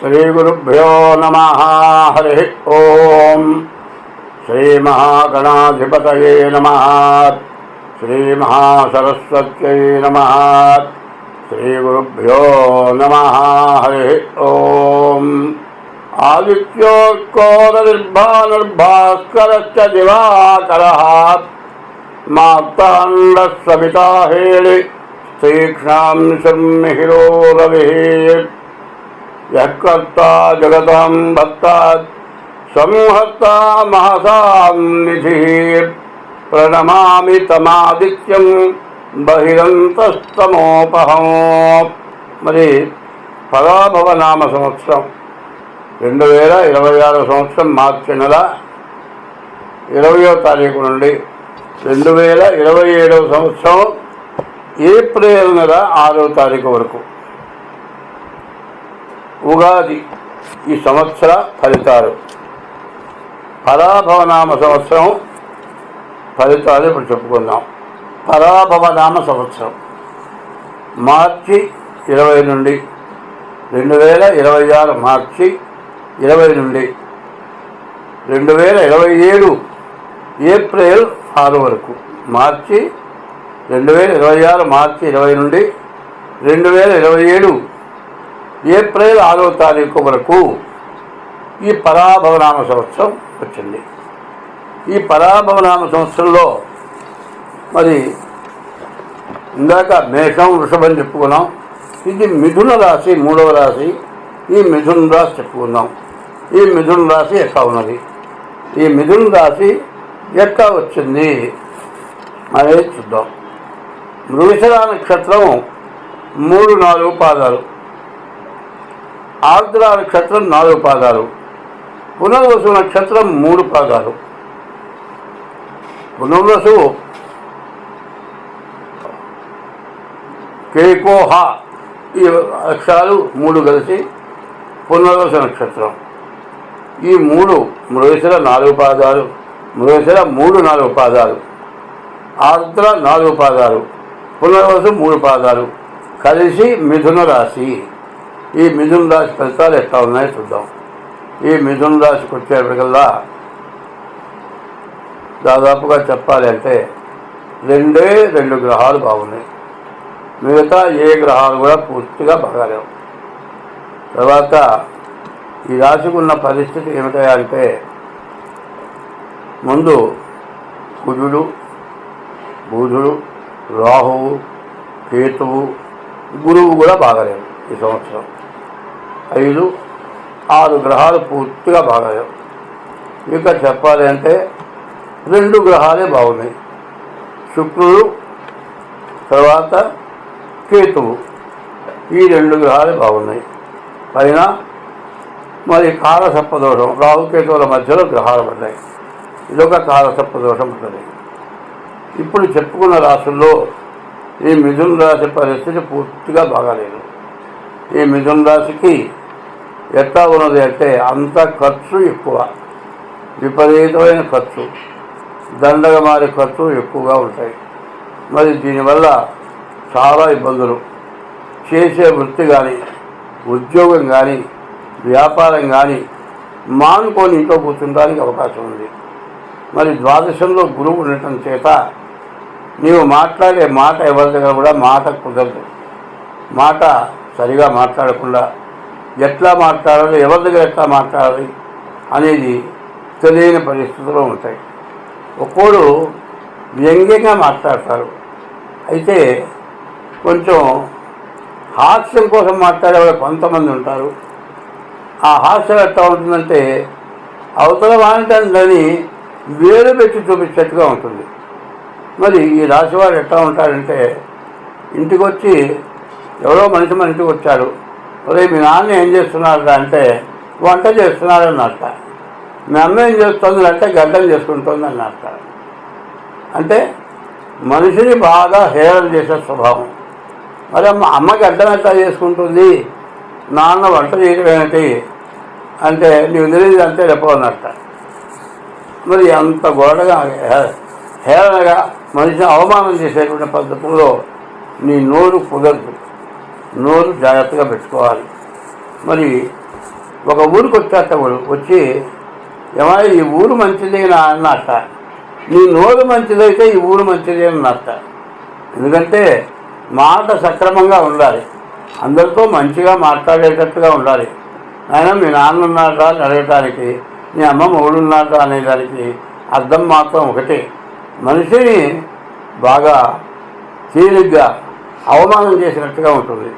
श्रीगुरुभ्यो नमः। हरिः ओम। श्रीमहागणाधिपतये नमः। श्रीमहासरस्वत्यै नमः। श्रीगुरुभ्यो नमः। हरिः ओम। आदित्योर्कोरनिर्भानुर्भास्करश्च दिवाकरः मार्ताण्डः सविता हेळि तीक्ष्णांशुर्मिहिरो रविः यः कर्ता जगतां भक्ता संहर्ता महतां निधिः प्रणमामि तमादित्यं बहिरन्तस्तमोपहं। మరి పరాభవనామ సంవత్సరం 2026 సంవత్సరం మార్చి నెల 20వ తారీఖు నుండి 2027 సంవత్సరం ఏప్రిల్ నెల 6వ తారీఖు వరకు ఉగాది ఈ సంవత్సర ఫలితాలు. పరాభవనామ సంవత్సరం ఫలితాలు ఇప్పుడు చెప్పుకుందాం. పరాభవనామ సంవత్సరం మార్చి 20 నుండి 2026 మార్చి 20 నుండి 2027 ఏప్రిల్ 6 వరకు. మార్చి 2026 మార్చి 20 నుండి 2027 ఏప్రిల్ 6వ తారీఖు వరకు ఈ పరాభవనామ సంవత్సరం వచ్చింది. ఈ పరాభవనామ సంవత్సరంలో మరి ఇందాక మేషం వృషభం చెప్పుకున్నాం. ఇది మిథున రాశి, 3వ రాశి. ఈ మిథున రాశి చెప్పుకుందాం. ఈ మిథున రాశి ఎట్లా ఉన్నది, ఈ మిథున రాశి ఎట్లా వచ్చింది అనేది చూద్దాం. మృగశిర నక్షత్రం 3-4 పాదాలు, ఆర్ద్ర నక్షత్రం 4 పాదాలు, పునర్వసు నక్షత్రం 3 పాదాలు. పునర్వసు కేకోహ ఈ అక్షరాలు 3 కలిసి పునర్వసు నక్షత్రం. ఈ 3 మృగశిర 4 పాదాలు, మృగశిర 3-4 పాదాలు, ఆర్ద్ర 4 పాదాలు, పునర్వసు 3 పాదాలు కలిసి మిథున రాశి. ఈ మిథున రాశి ఫలితాలు ఎట్లా ఉన్నాయో చూద్దాం. ఈ మిథున రాశికి వచ్చేప్పటికల్లా దాదాపుగా చెప్పాలి అంటే 2 గ్రహాలు బాగున్నాయి. మిగతా ఏ గ్రహాలు కూడా పూర్తిగా బాగాలేవు. తర్వాత ఈ రాశికి ఉన్న పరిస్థితి ఏమిటంటే ముందు కుజుడు, బుధుడు, రాహువు, కేతువు, గురువు కూడా బాగాలేవు ఈ సంవత్సరం. 5-6 గ్రహాలు పూర్తిగా బాగాలేవు. ఇక చెప్పాలి అంటే 2 గ్రహాలే బాగున్నాయి, శుక్రుడు తర్వాత కేతువు. ఈ 2 గ్రహాలే బాగున్నాయి. పైన మరి కాలసర్పదోషం, రాహుకేతువుల మధ్యలో గ్రహాలు పడ్డాయి. ఇదొక కాలసర్పదోషం ఉంటుంది. ఇప్పుడు చెప్పుకున్న రాశుల్లో ఈ మిథున రాశి పరిస్థితి పూర్తిగా బాగాలేదు. ఈ మిథున రాశికి ఎట్లా ఉన్నది అంటే అంత ఖర్చు ఎక్కువ, విపరీతమైన ఖర్చు, దండగ మారి ఖర్చు ఎక్కువగా ఉంటాయి. మరి దీనివల్ల చాలా ఇబ్బందులు. చేసే వృత్తి కానీ, ఉద్యోగం కానీ, వ్యాపారం కానీ మానుకొని ఇంట్లో కూర్చుంటానికి అవకాశం ఉంది. మరి ద్వాదశంలో గురువు ఉండటం చేత నీవు మాట్లాడే మాట ఎవరి దగ్గర కూడా మాట కుదరదు. మాట సరిగా మాట్లాడకుండా ఎట్లా మాట్లాడాలి, ఎవరి దగ్గర ఎట్లా మాట్లాడాలి అనేది తెలియని పరిస్థితులు ఉంటాయి. ఒక్కోడు వ్యంగ్యంగా మాట్లాడతారు. అయితే కొంచెం హాస్యం కోసం మాట్లాడే వాళ్ళు కొంతమంది ఉంటారు. ఆ హాస్యం ఎట్లా ఉంటుందంటే అవతల వాంటని వేలు పెట్టి చూపించేట్టుగా ఉంటుంది. మరి ఈ రాశివాడు ఎట్లా ఉంటాడంటే ఇంటికి వచ్చి ఎవరో మనిషి మన ఇంటికి వచ్చాడు, మరి మీ నాన్న ఏం చేస్తున్నాడు అంటే వంట చేస్తున్నాడు అన్నట్ట. మీ అమ్మ ఏం చేస్తుంది అంటే గడ్డం చేసుకుంటుంది అన్నట్ట. అంటే మనిషిని బాగా హేళన చేసే స్వభావం. మరి అమ్మ గడ్డం ఎట్లా చేసుకుంటుంది, నాన్న వంట చేయడం ఏమిటి అంటే నీవు తెలియదు అంతే చెప్పన్నట్ట. మరి అంత గొడవగా హేళనగా మనిషిని అవమానం చేసేటువంటి పద్ధతుల్లో నీ నోరు కుదరదు. నోరు జాగ్రత్తగా పెట్టుకోవాలి. మరి ఒక ఊరికి వచ్చేట వచ్చి ఏమైనా ఈ ఊరు మంచిదేనా అన్నట్ట. నీ నోరు మంచిదైతే ఈ ఊరు మంచిదే అన్నట్ట. ఎందుకంటే మాట సక్రమంగా ఉండాలి, అందరితో మంచిగా మాట్లాడేటట్టుగా ఉండాలి. ఆయన మీ నాన్న ఉన్నాడా అని అడగటానికి, మీ అమ్మ మొగుడున్నాడా అనేదానికి అర్థం మాత్రం ఒకటే. మనిషిని బాగా తేలిగ్గా అవమానం చేసినట్టుగా ఉంటుంది.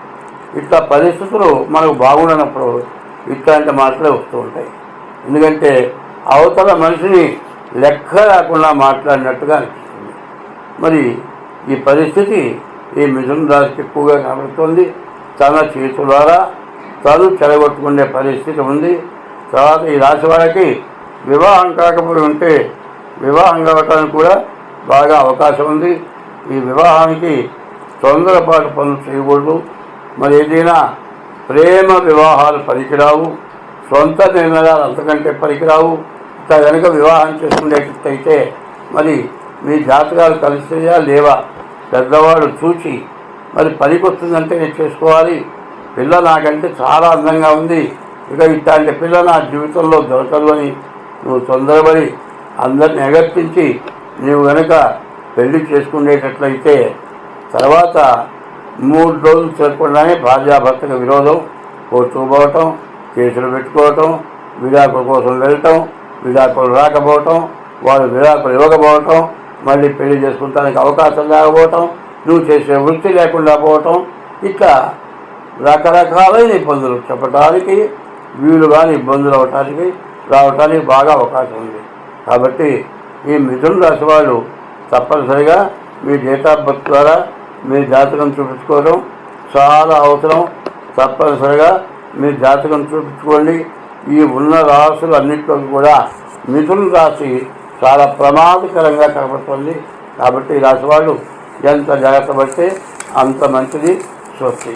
ఇట్లా పరిస్థితులు మనకు బాగుండనప్పుడు ఇట్లాంటి మాటలే వస్తూ ఉంటాయి. ఎందుకంటే అవతల మనిషిని లెక్క లేకుండా మాట్లాడినట్టుగా అనిపిస్తుంది. మరి ఈ పరిస్థితి ఈ మిథున రాశికి ఎక్కువగా కనబడుతుంది. తన చేతులారా తను చెడగొట్టుకునే పరిస్థితి ఉంది. తర్వాత ఈ రాశి వాళ్ళకి వివాహం కాకపోయి ఉంటే వివాహం కావటానికి కూడా బాగా అవకాశం ఉంది. ఈ వివాహానికి తొందరపాటు పనులు చేయకూడదు. మరి ఏదైనా ప్రేమ వివాహాలు పనికిరావు, సొంత నిర్ణయాలు అంతకంటే పనికిరావు. ఇట్లా కనుక వివాహం చేసుకునేటట్టయితే మరి మీ జాతకాలు కలిసియా లేవా పెద్దవాడు చూచి మరి పనికొస్తుందంటే నేను చేసుకోవాలి. పిల్ల నాకంటే చాలా అందంగా ఉంది, ఇక ఇట్లాంటి పిల్ల నా జీవితంలో దొరకదు అని నువ్వు తొందరపడి అందరిని ఎగర్తించి నీవు కనుక పెళ్లి చేసుకునేటట్లయితే తర్వాత 3 రోజులు చేరకుండానే భార్యాభర్తకు విరోధం, కోర్టుకు పోవటం, కేసులు పెట్టుకోవటం, విడాకుల కోసం వెళ్ళటం, విడాకులు రాకపోవటం, వాళ్ళు విడాకులు ఇవ్వకపోవటం, మళ్ళీ పెళ్లి చేసుకుంటానికి అవకాశం లేకపోవటం, నువ్వు చేసే వృత్తి లేకుండా పోవటం, ఇట్లా రకరకాలైన ఇబ్బందులు చెప్పడానికి వీలుగాని ఇబ్బందులు రావటానికి బాగా అవకాశం ఉంది. కాబట్టి ఈ మిథున రాశి వాళ్ళు తప్పనిసరిగా మీ డేట్ ఆఫ్ బర్త్ ద్వారా మీ జాతకం చూపించుకోవడం చాలా అవసరం. తప్పనిసరిగా మీ జాతకం చూపించుకోండి. ఈ ఉన్న రాశులు అన్నింటిలో కూడా మిథున రాశి చాలా ప్రమాదకరంగా కనబడుతుంది. కాబట్టి ఈ రాశి వాళ్ళు ఎంత జాగ్రత్త పడితే అంత మంచిది. స్వస్తి.